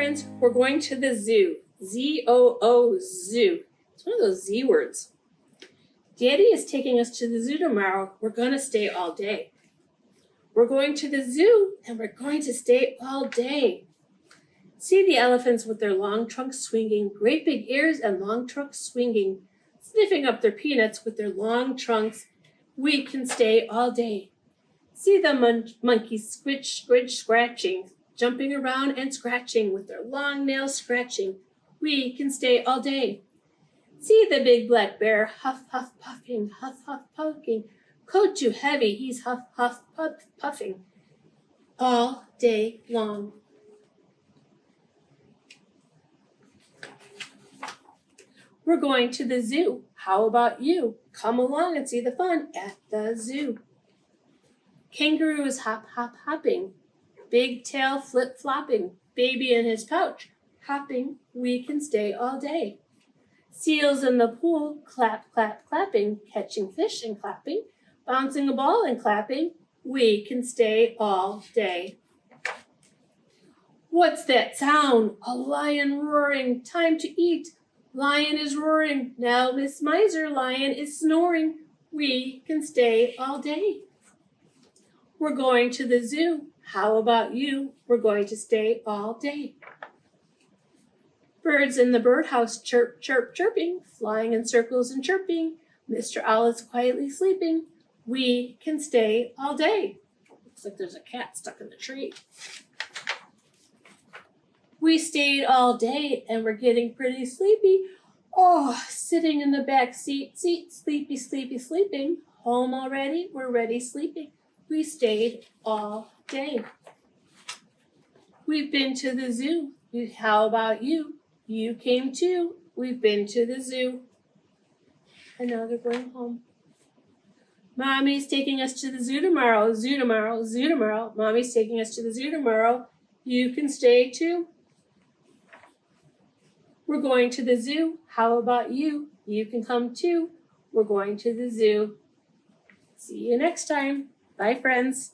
friends, we're going to the zoo. Z-O-O, zoo. It's one of those Z words. Daddy is taking us to the zoo tomorrow. We're going to stay all day. We're going to the zoo and we're going to stay all day. See the elephants with their long trunks swinging, great big ears and long trunks swinging, sniffing up their peanuts with their long trunks. We can stay all day. See the monkeys squitch, squidge, scratching, jumping around and scratching with their long nails scratching. We can stay all day. See the big black bear huff, huff, puffing, coat too heavy, he's huff, huff, puffing all day long. We're going to the zoo. How about you? Come along and see the fun at the zoo. Kangaroo is hop, hop, hopping. Big tail flip, flopping. Baby in his pouch, hopping. We can stay all day. Seals in the pool, clap, clap, clapping. Catching fish and clapping. Bouncing a ball and clapping. We can stay all day. What's that sound? A lion roaring. Time to eat. Lion is roaring. Now Miss Miser Lion is snoring. We can stay all day. We're going to the zoo. How about you? We're going to stay all day. Birds in the birdhouse chirp, chirp, chirping, flying in circles and chirping. Mr. Owl is quietly sleeping. We can stay all day. Looks like there's a cat stuck in the tree. We stayed all day and we're getting pretty sleepy. Oh, sitting in the back seat, sleepy, sleepy, sleeping. Home already? We're ready sleeping. We stayed all day. We've been to the zoo. How about you? You came too. We've been to the zoo. And now they're going home. Mommy's taking us to the zoo tomorrow. Zoo tomorrow. Zoo tomorrow. Mommy's taking us to the zoo tomorrow. You can stay too. We're going to the zoo. How about you? You can come too. We're going to the zoo. See you next time. Bye, friends.